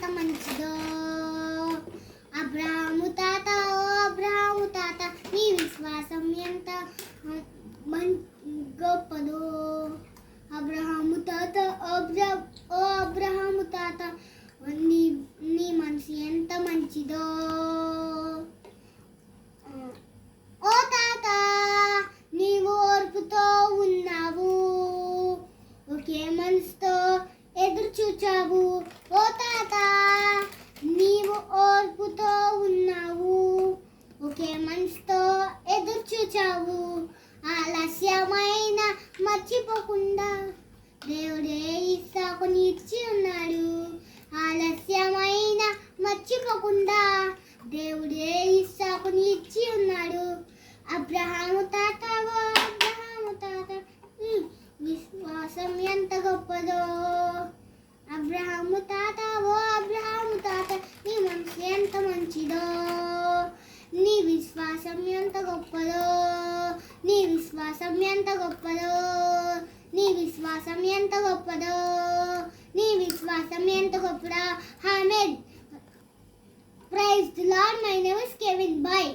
ఎంత మంచిదో. అబ్రహాము తాత, ఓ అబ్రహాము తాత, నీ విశ్వాసం ఎంత గొప్పదో. అబ్రహాము తాత, ఓ అబ్రహాము తాత, నీ మనసు ఎంత మంచిదో. ఓ తాత, నీవు ఓర్పుతో ఉన్నావు, ఒకే మనసుతో ఎదురు చూచావు. ఓ తాత, నీవు ఓర్పుతో ఉన్నావు, ఒకే మనసుతో ఎదురు చూచావు. ఆలస్యమైన మర్చిపోకుండా దేవుడే ఇస్సాకుని ఇచ్చి ఉన్నాడు. ఆలస్యమైన మర్చిపోకుండా దేవుడే ఇస్సాకుని ఇచ్చి ఉన్నాడు. అబ్రహాము తాత, ఓ అబ్రహాము తాత, విశ్వాసం ఎంత గొప్పదో. అబ్రహాము తాత, ఓ అబ్రహాము తాత, నీ మనసు ఎంత మంచిదో. నీ విశ్వాసం ఎంత గొప్పదో. నీ విశ్వాసం ఎంత గొప్పదో. నీ విశ్వాసం ఎంత గొప్పదో. నీ విశ్వాసం ఎంత గొప్పదో. ఆమేన్. Praise the Lord. My name is Kevin. Bye.